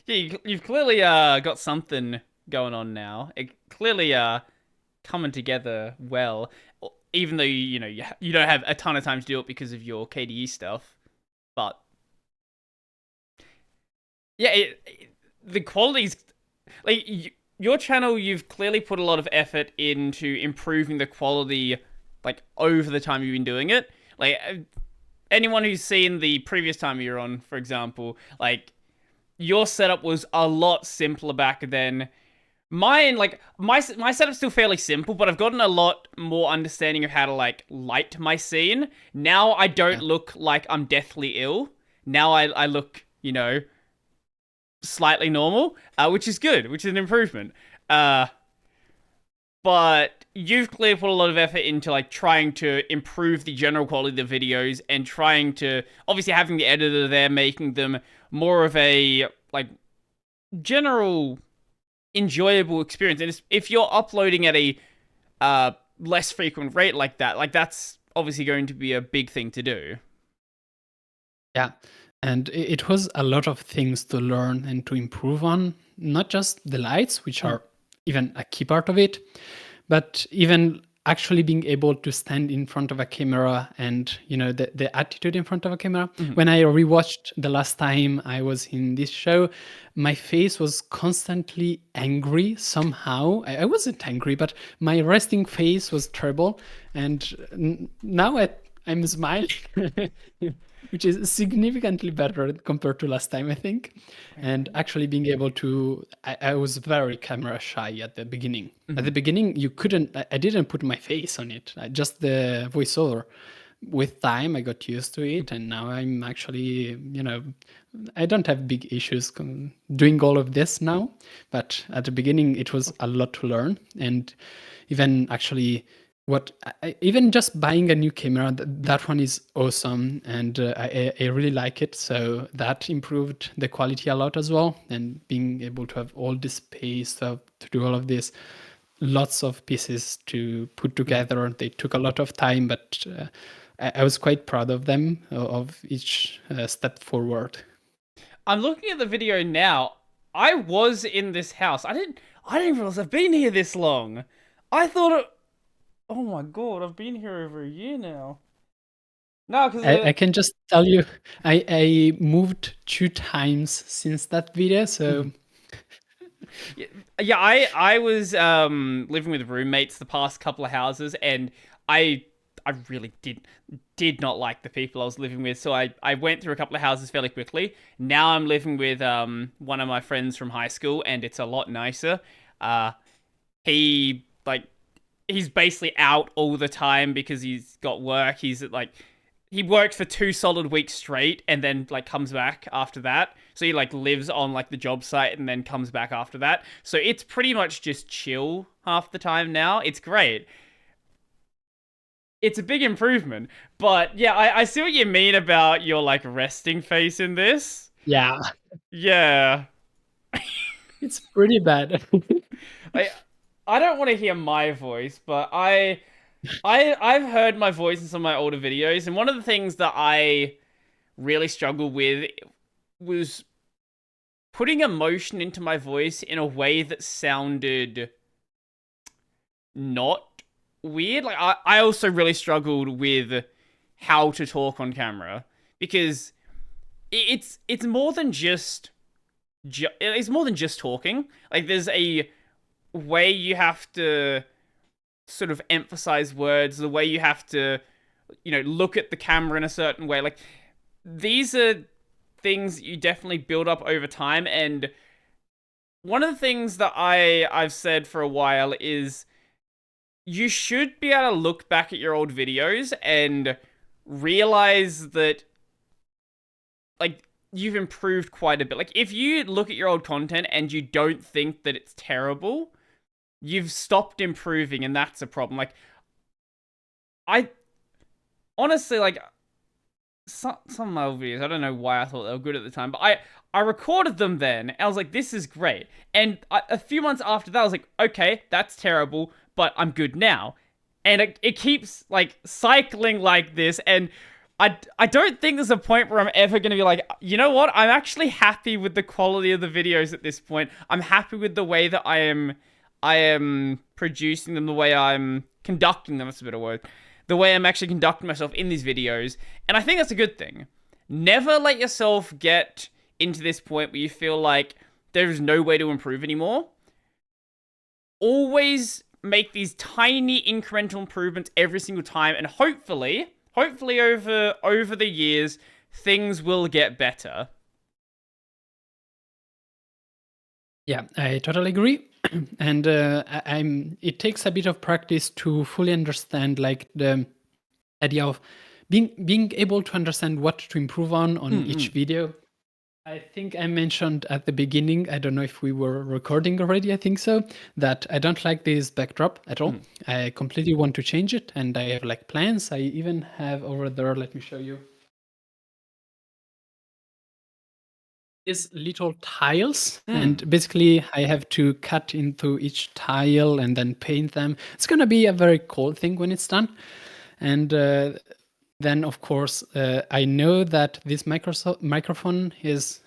Yeah, you've clearly got something going on now. It clearly coming together well, even though you don't have a ton of time to do it because of your KDE stuff. But yeah, the quality's like your channel. You've clearly put a lot of effort into improving the quality, like over the time you've been doing it. Like anyone who's seen the previous time you were on, for example, like your setup was a lot simpler back then. Mine, like my setup's still fairly simple, but I've gotten a lot more understanding of how to like light my scene. Now I don't Yeah. look like I'm deathly ill. Now I look, slightly normal, which is good, which is an improvement. But you've clearly put a lot of effort into like trying to improve the general quality of the videos and trying to obviously having the editor there making them more of a like general enjoyable experience. And if you're uploading at a less frequent rate like that, like that's obviously going to be a big thing to do. Yeah. And it was a lot of things to learn and to improve on, not just the lights, which Mm. are even a key part of it, but even actually being able to stand in front of a camera and the attitude in front of a camera. Mhm. When I rewatched the last time I was in this show, my face was constantly angry somehow. I wasn't angry, but my resting face was terrible, and now I'm smiling. Which is significantly better compared to last time, I think. And actually being able to, I was very camera shy at the beginning. At the Mhm. beginning, you couldn't, I didn't put my face on it, just the voiceover. With time, I got used to it, and now I'm actually, I don't have big issues doing all of this now. But at the beginning, it was a lot to learn. And even actually, even just buying a new camera, that one is awesome, and I really like it. So that improved the quality a lot as well, and being able to have all this space to do all of this, lots of pieces to put Mhm. together. They took a lot of time, but I was quite proud of them, of each step forward. I'm looking at the video now. I was in this house. I didn't realize I've been here this long. I thought it. Oh my god, I've been here over a year now. No, because I can just tell you, I moved 2 times since that video, so yeah, yeah, I was living with roommates the past couple of houses, and I really did not like the people I was living with, so I went through a couple of houses fairly quickly. Now I'm living with one of my friends from high school, and it's a lot nicer. Uh, he like he's basically out all the time because he's got work. He's like he worked for 2 solid weeks straight and then like comes back after that. So he like lives on like the job site and then comes back after that. So it's pretty much just chill half the time now. It's great. It's a big improvement. But yeah, I see what you mean about your like resting face in this. yeah, Yeah. it's pretty bad. I I don't want to hear my voice, but I've heard my voice in some of my older videos, and one of the things that I really struggled with was putting emotion into my voice in a way that sounded not weird. Like I also really struggled with how to talk on camera because it's more than just it's more than just talking. Like there's a way you have to sort of emphasize words, the way you have to look at the camera in a certain way. Like these are things you definitely build up over time. And one of the things that I've said for a while is you should be able to look back at your old videos and realize that like you've improved quite a bit. Like if you look at your old content and you don't think that it's terrible, you've stopped improving and that's a problem. Like I honestly like some of my old videos, I don't know why I thought they were good at the time, but I recorded them then. And I was like, this is great. And a few months after that, I was like, okay, that's terrible, but I'm good now. And it keeps like cycling like this. And I don't think there's a point where I'm ever going to be like, you know what? I'm actually happy with the quality of the videos at this point. I'm happy with the way that I am producing them, the way I'm conducting them. That's a better word. The way I'm actually conducting myself in these videos, and I think that's a good thing. Never let yourself get into this point where you feel like there is no way to improve anymore. Always make these tiny incremental improvements every single time, and hopefully over the years, things will get better. Yeah, I totally agree. And I'm. It takes a bit of practice to fully understand, like, the idea of being able to understand what to improve on each video. I think I mentioned at the beginning, I don't know if we were recording already, I think so, that I don't like this backdrop at all. I completely want to change it, and I have like plans. I even have over there, let me show you, these little tiles, and basically I have to cut into each tile and then paint them. It's gonna be a very cool thing when it's done. And then, of course, I know that this microphone is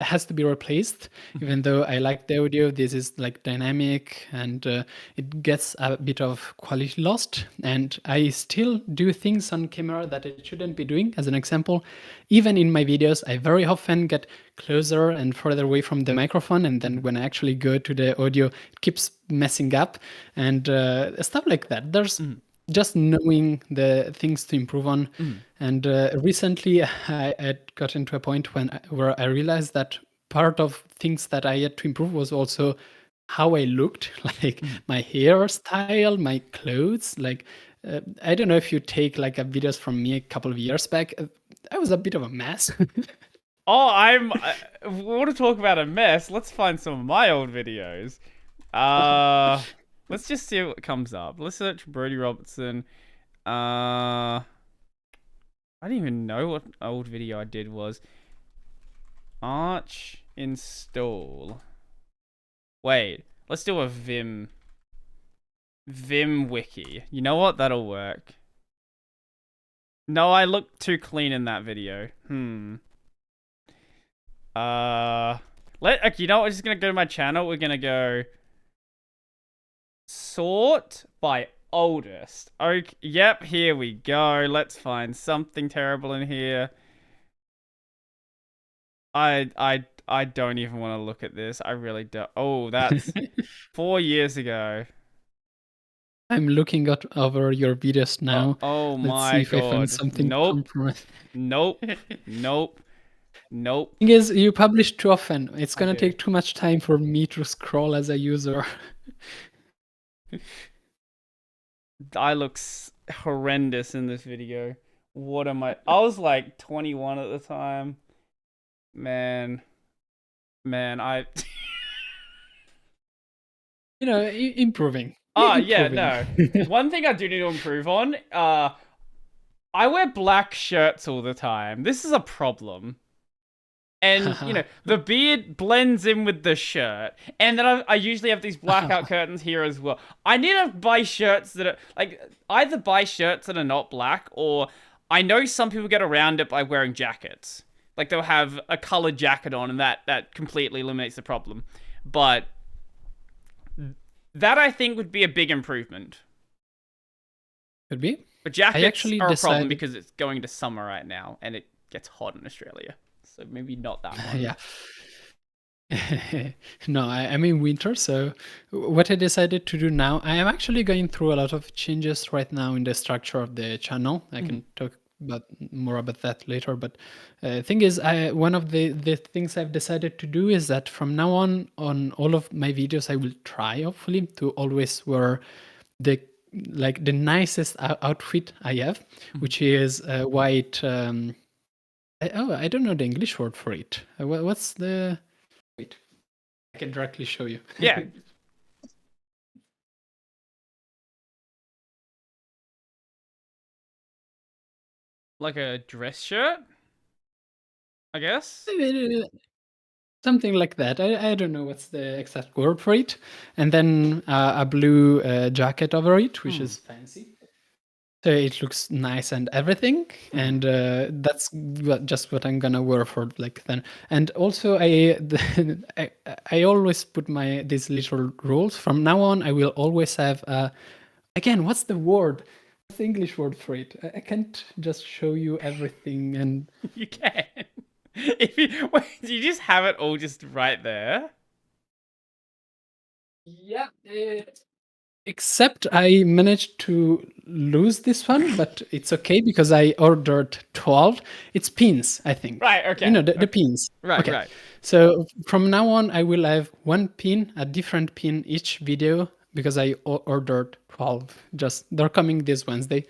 has to be replaced. Even though I like the audio, this is like dynamic, and it gets a bit of quality lost. And I still do things on camera that I shouldn't be doing. As an example, even in my videos, I very often get closer and further away from the microphone, and then when I actually go to the audio, it keeps messing up, and stuff like that. There's just knowing the things to improve on. And recently I got into a point where I realized that part of things that I had to improve was also how I looked, like my hairstyle, my clothes. Like, I don't know if you take like videos from me a couple of years back. I was a bit of a mess. Oh, we want to talk about a mess. Let's find some of my old videos. Let's just see what comes up. Let's search Brody Robertson. I didn't even know what old video I did was. Arch install. Wait, let's do a Vim wiki. You know what? That'll work. No, I look too clean in that video. Okay, you know what? We're just gonna go to my channel. We're gonna go sort by oldest. Okay, yep, here we go. Let's find something terrible in here. I don't even want to look at this. I really don't. Oh, that's 4 years ago. I'm looking over your videos now. Oh Let's my see if god. I find something compromised. Nope. Thing is, you publish too often. It's gonna take too much time for me to scroll as a user. I look horrendous in this video. What am I? I was like 21 at the time. Man, I. Improving. Yeah, no. One thing I do need to improve on. I wear black shirts all the time. This is a problem. And, the beard blends in with the shirt. And then I usually have these blackout curtains here as well. I need to buy shirts that are, like, either buy shirts that are not black, or I know some people get around it by wearing jackets. Like, they'll have a colored jacket on, and that completely eliminates the problem. But that, I think, would be a big improvement. Could be. But jackets are a problem because it's going to summer right now, and it gets hot in Australia. So maybe not that one. Yeah. No, I'm in winter. So what I decided to do now, I am actually going through a lot of changes right now in the structure of the channel. I can talk more about that later. But thing is, one of the things I've decided to do is that from now on all of my videos, I will try, hopefully, to always wear the nicest outfit I have, which is white. I don't know the English word for it. What's the... Wait, I can directly show you. Yeah. Like a dress shirt, I guess? Something like that. I don't know what's the exact word for it. And then a blue jacket over it, which is fancy. So it looks nice and everything, and that's just what I'm gonna wear for like then. And also, I always put these little rules. From now on, I will always have again. What's the word? What's the English word for it? I can't just show you everything and You can. If you wait, do you just have it all just right there? yeah. Except I managed to lose this one, but it's okay because I ordered 12. It's pins, I think. Right. You Okay. know, the Okay. pins. Right. Okay. Right. So from now on, I will have one pin, a different pin each video because I ordered 12. Just they're coming this Wednesday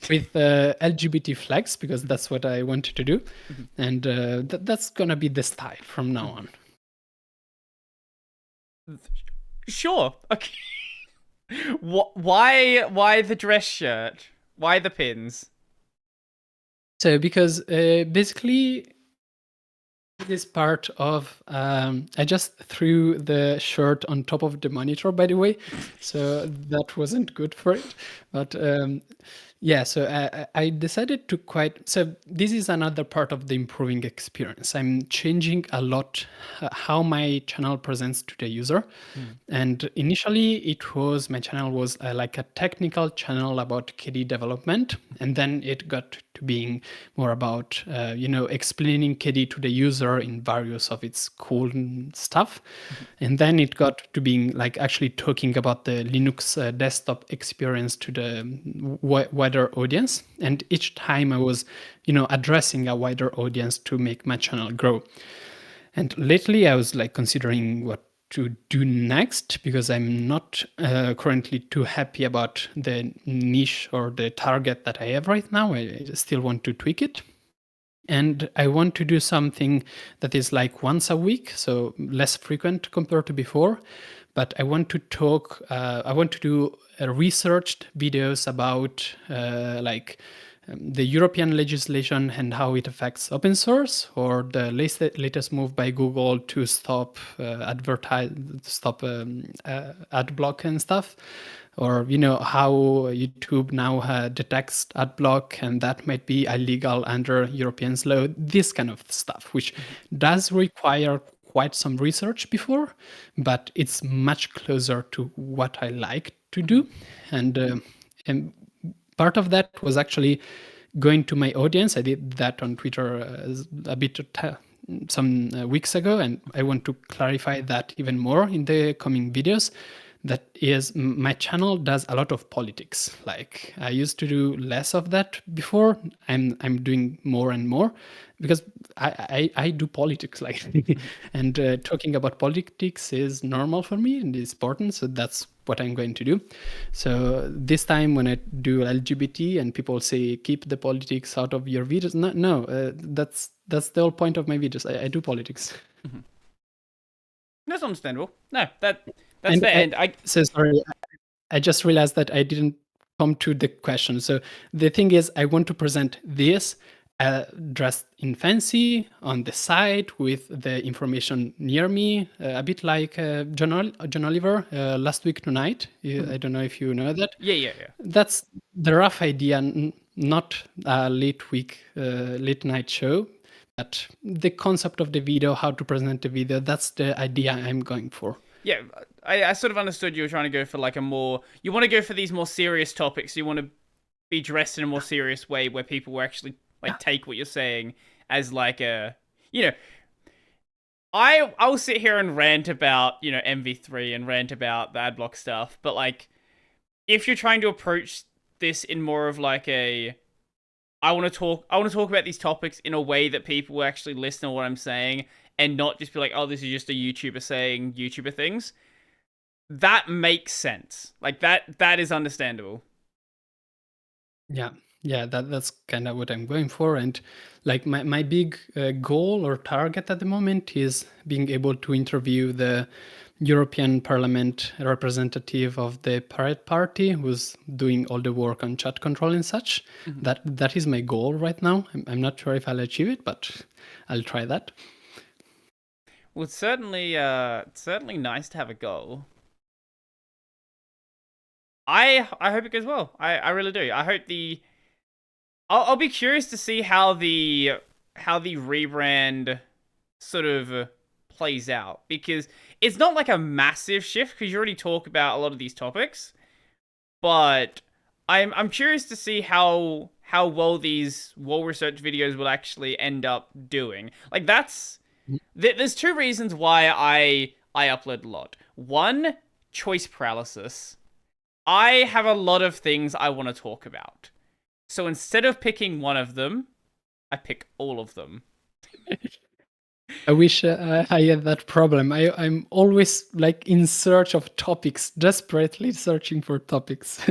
with LGBT flags because that's what I wanted to do. And that's going to be the style from now on. Sure. Okay. Why the dress shirt? Why the pins? So because basically this part of I just threw the shirt on top of the monitor, by the way, so that wasn't good for it. But yeah, so I decided to quite. So this is another part of the improving experience. I'm changing a lot how my channel presents to the user. And initially, my channel was like a technical channel about KDE development, and then it got to being more about explaining KDE to the user in various of its cool stuff, and then it got to being like actually talking about the Linux desktop experience to the wider audience. And each time I was, addressing a wider audience to make my channel grow. And lately, I was like considering what to do next because I'm not currently too happy about the niche or the target that I have right now. I still want to tweak it. And I want to do something that is like once a week, so less frequent compared to before. But I want to I want to do researched videos about the European legislation and how it affects open source, or the latest move by Google to stop ad block and stuff, or how YouTube now detects ad block and that might be illegal under European law. This kind of stuff, which does require quite some research before, but it's much closer to what I like to do, and part of that was actually going to my audience. I did that on Twitter a bit some weeks ago, and I want to clarify that even more in the coming videos. That is, my channel does a lot of politics. Like I used to do less of that before. I'm doing more and more because I do politics, like, and talking about politics is normal for me and it's important. So that's what I'm going to do. So this time when I do LGBT and people say keep the politics out of your videos, no, that's the whole point of my videos. I do politics. That's understandable. No, that's And fair. And I so sorry, I just realized that I didn't come to the question. So the thing is, I want to present this dressed in on the side with the information near me, a bit like John Oliver last week tonight. I don't know if you know that. yeah. That's the rough idea, not a late night show, but the concept of the video, how to present the video. That's the idea I'm going for. Yeah, I sort of understood you were trying to go for like a more. You want to go for these more serious topics. You want to be dressed in a more serious way where people will actually like take what you're saying as like a, I'll sit here and rant about MV3 and rant about the adblock stuff, but like if you're trying to approach this in more of like a I want to talk about these topics in a way that people will actually listen to what I'm saying and not just be like, oh, this is just a YouTuber saying YouTuber things. That makes sense. Like that is understandable. Yeah, that's kind of what I'm going for. And like my big goal or target at the moment is being able to interview the European Parliament representative of the Pirate Party, who's doing all the work on chat control and such. That is my goal right now. I'm not sure if I'll achieve it, but I'll try that. Well, it's certainly nice to have a goal. I hope it goes well. I really do. I hope I'll be curious to see how the rebrand sort of plays out, because it's not like a massive shift because you already talk about a lot of these topics, but I'm curious to see how well these well researched videos will actually end up doing. Like there's two reasons why I upload a lot. One, choice paralysis. I have a lot of things I want to talk about. So instead of picking one of them, I pick all of them. I wish I had that problem. I'm always like in search of topics, desperately searching for topics.